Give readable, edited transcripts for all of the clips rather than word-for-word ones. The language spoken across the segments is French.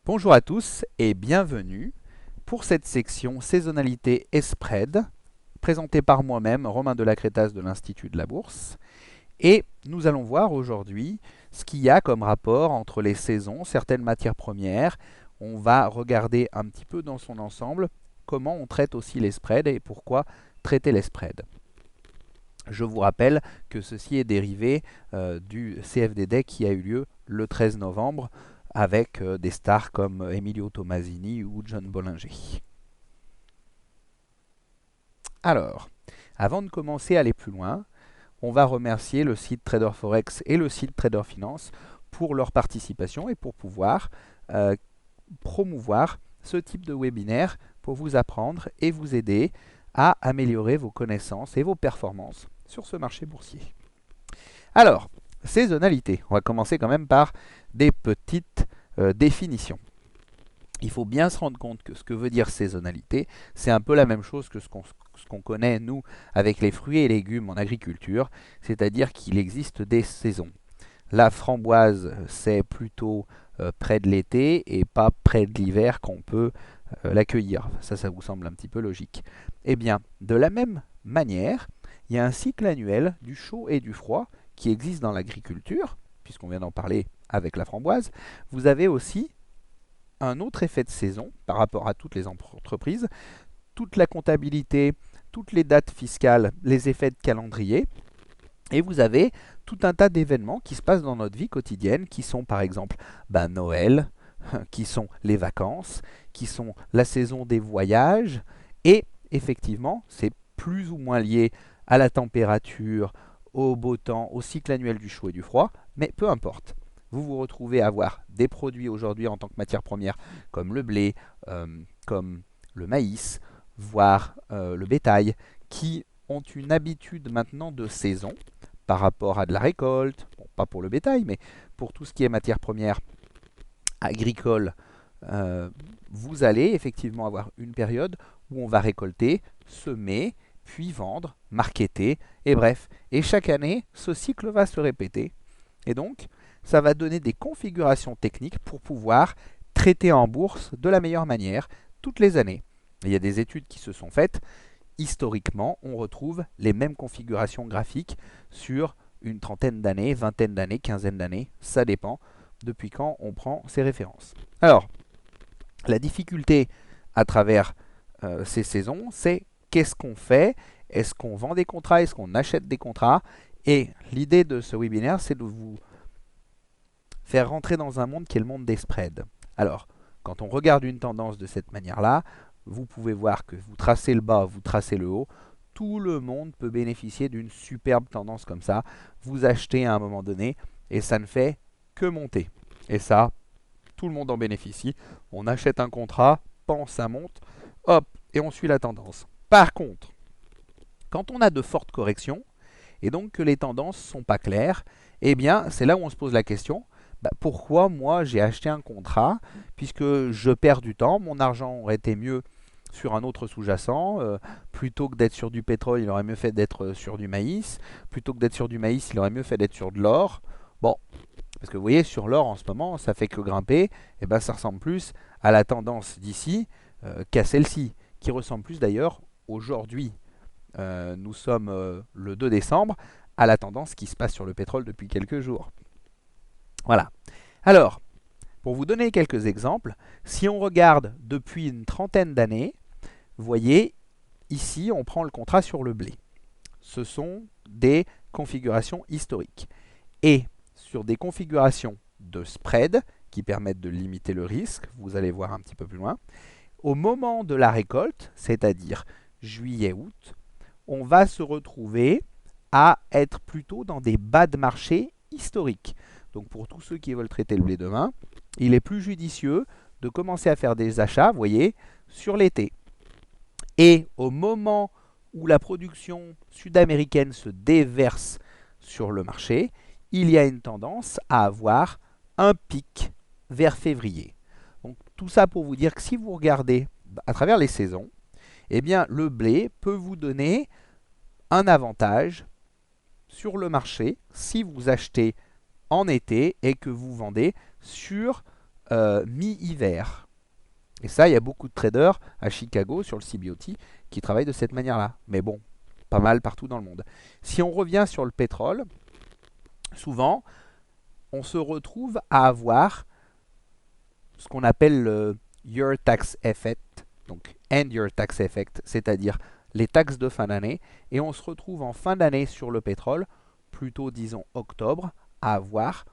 Bonjour à tous et bienvenue pour cette section saisonnalité et spread présentée par moi-même, Romain de la Crétasse de l'Institut de la Bourse. Et nous allons voir aujourd'hui ce qu'il y a comme rapport entre les saisons, certaines matières premières. On va regarder un petit peu dans son ensemble comment on traite aussi les spreads et pourquoi traiter les spreads. Je vous rappelle que ceci est dérivé du CFD Day qui a eu lieu le 13 novembre avec des stars comme Emilio Tomasini ou John Bollinger. Alors, avant de commencer à aller plus loin, on va remercier le site Trader Forex et le site Trader Finance pour leur participation et pour pouvoir promouvoir ce type de webinaire pour vous apprendre et vous aider à améliorer vos connaissances et vos performances sur ce marché boursier. Alors, saisonnalité. On va commencer quand même par des petites définitions. Il faut bien se rendre compte que ce que veut dire saisonnalité, c'est un peu la même chose que ce qu'on connaît, nous, avec les fruits et légumes en agriculture, c'est-à-dire qu'il existe des saisons. La framboise, c'est plutôt près de l'été et pas près de l'hiver qu'on peut l'accueillir. Ça vous semble un petit peu logique. Eh bien, de la même manière, il y a un cycle annuel du chaud et du froid qui existe dans l'agriculture, puisqu'on vient d'en parler avec la framboise. Vous avez aussi un autre effet de saison par rapport à toutes les entreprises, toute la comptabilité, toutes les dates fiscales, les effets de calendrier, et vous avez tout un tas d'événements qui se passent dans notre vie quotidienne, qui sont par exemple Noël, qui sont les vacances, qui sont la saison des voyages, et effectivement, c'est plus ou moins lié à la température, au beau temps, au cycle annuel du chaud et du froid, mais peu importe. Vous vous retrouvez à avoir des produits aujourd'hui en tant que matière première, comme le blé, comme le maïs, voire le bétail, qui ont une habitude maintenant de saison par rapport à de la récolte, bon, pas pour le bétail, mais pour tout ce qui est matière première agricole, vous allez effectivement avoir une période où on va récolter, semer, puis vendre, marketer, et bref. Et chaque année, ce cycle va se répéter. Et donc, ça va donner des configurations techniques pour pouvoir traiter en bourse de la meilleure manière toutes les années. Et il y a des études qui se sont faites. Historiquement, on retrouve les mêmes configurations graphiques sur une trentaine d'années, vingtaine d'années, quinzaine d'années. Ça dépend depuis quand on prend ces références. Alors, la difficulté à travers ces saisons, c'est qu'est-ce qu'on fait? Est-ce qu'on vend des contrats? Est-ce qu'on achète des contrats? Et l'idée de ce webinaire, c'est de vous faire rentrer dans un monde qui est le monde des spreads. Alors, quand on regarde une tendance de cette manière-là, vous pouvez voir que vous tracez le bas, vous tracez le haut. Tout le monde peut bénéficier d'une superbe tendance comme ça. Vous achetez à un moment donné et ça ne fait que monter. Et ça, tout le monde en bénéficie. On achète un contrat, pense, ça monte, hop, et on suit la tendance. Par contre, quand on a de fortes corrections, et donc que les tendances ne sont pas claires, eh bien, c'est là où on se pose la question, pourquoi moi j'ai acheté un contrat, puisque je perds du temps, mon argent aurait été mieux sur un autre sous-jacent, plutôt que d'être sur du pétrole, il aurait mieux fait d'être sur du maïs, plutôt que d'être sur du maïs, il aurait mieux fait d'être sur de l'or. Bon, parce que vous voyez, sur l'or en ce moment, ça fait que grimper, et ben ça ressemble plus à la tendance d'ici qu'à celle-ci, qui ressemble plus d'ailleurs aujourd'hui. Nous sommes le 2 décembre, à la tendance qui se passe sur le pétrole depuis quelques jours. Voilà. Alors, pour vous donner quelques exemples, si on regarde depuis une trentaine d'années, vous voyez, ici, on prend le contrat sur le blé. Ce sont des configurations historiques. Et sur des configurations de spread qui permettent de limiter le risque, vous allez voir un petit peu plus loin, au moment de la récolte, c'est-à-dire juillet-août, on va se retrouver à être plutôt dans des bas de marché historiques. Donc pour tous ceux qui veulent traiter le blé demain, il est plus judicieux de commencer à faire des achats, vous voyez, sur l'été. Et au moment où la production sud-américaine se déverse sur le marché, il y a une tendance à avoir un pic vers février. Donc tout ça pour vous dire que si vous regardez à travers les saisons, eh bien le blé peut vous donner un avantage sur le marché si vous achetez en été et que vous vendez sur mi-hiver. Et ça, il y a beaucoup de traders à Chicago sur le CBOT qui travaillent de cette manière-là. Mais bon, pas mal partout dans le monde. Si on revient sur le pétrole, souvent, on se retrouve à avoir ce qu'on appelle le Year Tax Effect, donc End Year Tax Effect, c'est-à-dire les taxes de fin d'année. Et on se retrouve en fin d'année sur le pétrole, plutôt disons octobre, à avoir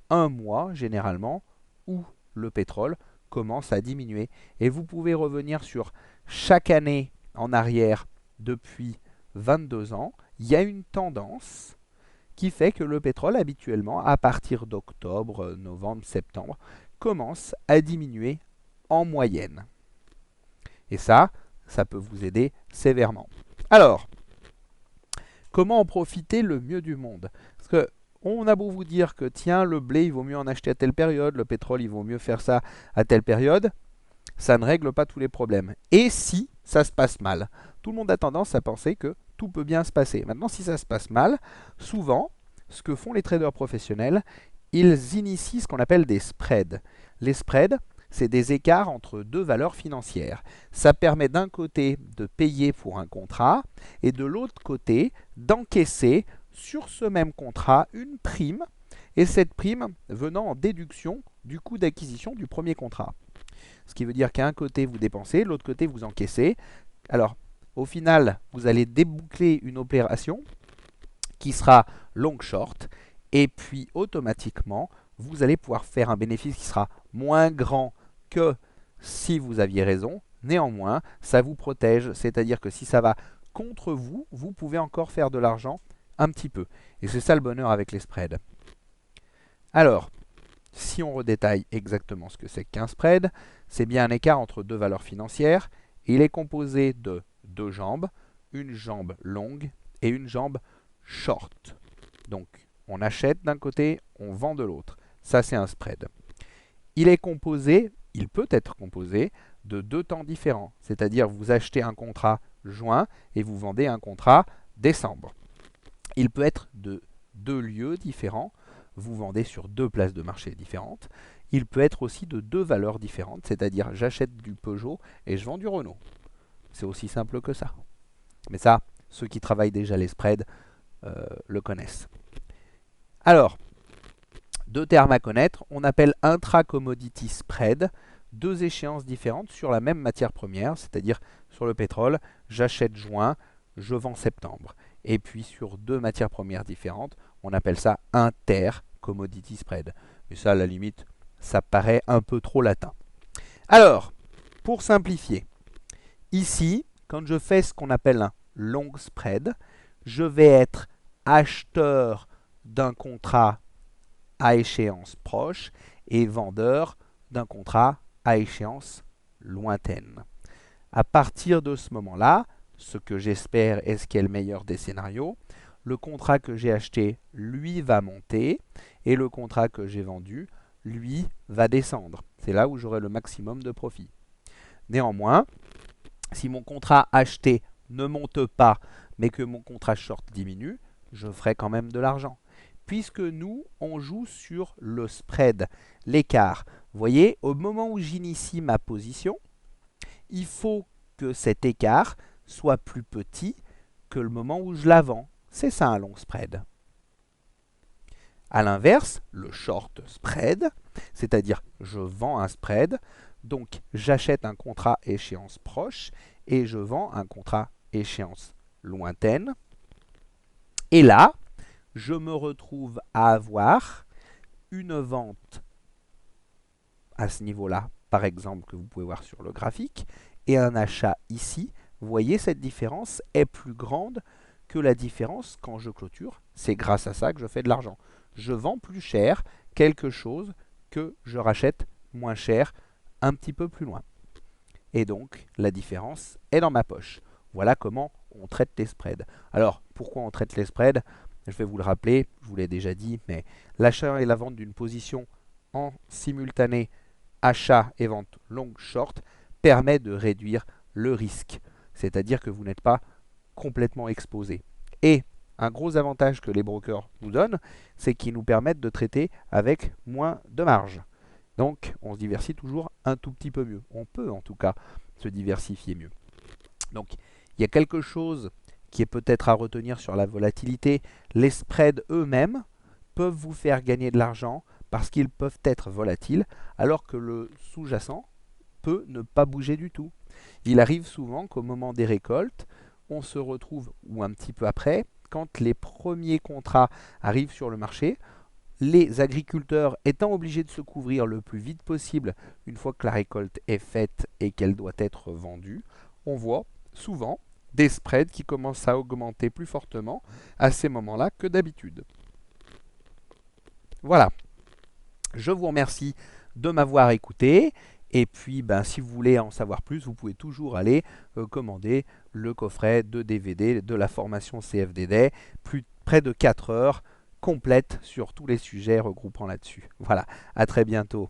un mois généralement où le pétrole commence à diminuer. Et vous pouvez revenir sur chaque année en arrière depuis 22 ans. Il y a une tendance qui fait que le pétrole habituellement, à partir d'octobre, novembre, septembre, commence à diminuer en moyenne. Et ça peut vous aider sévèrement. Alors, comment en profiter le mieux du monde? Parce que on a beau vous dire que tiens, le blé, il vaut mieux en acheter à telle période, le pétrole, il vaut mieux faire ça à telle période, ça ne règle pas tous les problèmes. Et si ça se passe mal? Tout le monde a tendance à penser que tout peut bien se passer. Maintenant, si ça se passe mal, souvent, ce que font les traders professionnels, ils initient ce qu'on appelle des spreads. Les spreads, c'est des écarts entre deux valeurs financières. Ça permet d'un côté de payer pour un contrat et de l'autre côté d'encaisser sur ce même contrat une prime, et cette prime venant en déduction du coût d'acquisition du premier contrat. Ce qui veut dire qu'à un côté vous dépensez, de l'autre côté vous encaissez. Alors au final vous allez déboucler une opération qui sera long-short, et puis automatiquement vous allez pouvoir faire un bénéfice qui sera moins grand que si vous aviez raison. Néanmoins, ça vous protège, c'est-à-dire que si ça va contre vous, vous pouvez encore faire de l'argent un petit peu. Et c'est ça le bonheur avec les spreads. Alors, si on redétaille exactement ce que c'est qu'un spread, c'est bien un écart entre deux valeurs financières. Il est composé de deux jambes, une jambe longue et une jambe short. Donc, on achète d'un côté, on vend de l'autre. Ça, c'est un spread. Il peut être composé de deux temps différents. C'est-à-dire, vous achetez un contrat juin et vous vendez un contrat décembre. Il peut être de deux lieux différents. Vous vendez sur deux places de marché différentes. Il peut être aussi de deux valeurs différentes. C'est-à-dire, j'achète du Peugeot et je vends du Renault. C'est aussi simple que ça. Mais ça, ceux qui travaillent déjà les spreads le connaissent. Alors, deux termes à connaître. On appelle intra-commodity spread, deux échéances différentes sur la même matière première, c'est-à-dire sur le pétrole, j'achète juin, je vends septembre. Et puis sur deux matières premières différentes, on appelle ça inter-commodity spread. Mais ça, à la limite, ça paraît un peu trop latin. Alors, pour simplifier, ici, quand je fais ce qu'on appelle un long spread, je vais être acheteur d'un contrat à échéance proche et vendeur d'un contrat à échéance lointaine. À partir de ce moment-là, ce que j'espère est ce qui est le meilleur des scénarios, le contrat que j'ai acheté, lui, va monter et le contrat que j'ai vendu, lui, va descendre. C'est là où j'aurai le maximum de profit. Néanmoins, si mon contrat acheté ne monte pas, mais que mon contrat short diminue, je ferai quand même de l'argent. Puisque nous, on joue sur le spread, l'écart. Vous voyez, au moment où j'initie ma position, il faut que cet écart soit plus petit que le moment où je la vends. C'est ça un long spread. A l'inverse, le short spread, c'est-à-dire je vends un spread, donc j'achète un contrat échéance proche et je vends un contrat échéance lointaine. Et là, je me retrouve à avoir une vente à ce niveau-là, par exemple, que vous pouvez voir sur le graphique, et un achat ici. Vous voyez, cette différence est plus grande que la différence quand je clôture. C'est grâce à ça que je fais de l'argent. Je vends plus cher quelque chose que je rachète moins cher un petit peu plus loin. Et donc, la différence est dans ma poche. Voilà comment on traite les spreads. Alors, pourquoi on traite les spreads? Je vais vous le rappeler, je vous l'ai déjà dit, mais l'achat et la vente d'une position en simultané achat et vente long short permet de réduire le risque. C'est-à-dire que vous n'êtes pas complètement exposé. Et un gros avantage que les brokers nous donnent, c'est qu'ils nous permettent de traiter avec moins de marge. Donc on se diversifie toujours un tout petit peu mieux. On peut en tout cas se diversifier mieux. Donc il y a quelque chose qui est peut-être à retenir sur la volatilité. Les spreads eux-mêmes peuvent vous faire gagner de l'argent parce qu'ils peuvent être volatiles, alors que le sous-jacent peut ne pas bouger du tout. Il arrive souvent qu'au moment des récoltes, on se retrouve, ou un petit peu après, quand les premiers contrats arrivent sur le marché, les agriculteurs étant obligés de se couvrir le plus vite possible une fois que la récolte est faite et qu'elle doit être vendue, on voit souvent des spreads qui commencent à augmenter plus fortement à ces moments-là que d'habitude. Voilà, je vous remercie de m'avoir écouté. Et puis, si vous voulez en savoir plus, vous pouvez toujours aller commander le coffret de DVD de la formation CFD près de 4 heures complète sur tous les sujets regroupant là-dessus. Voilà, à très bientôt.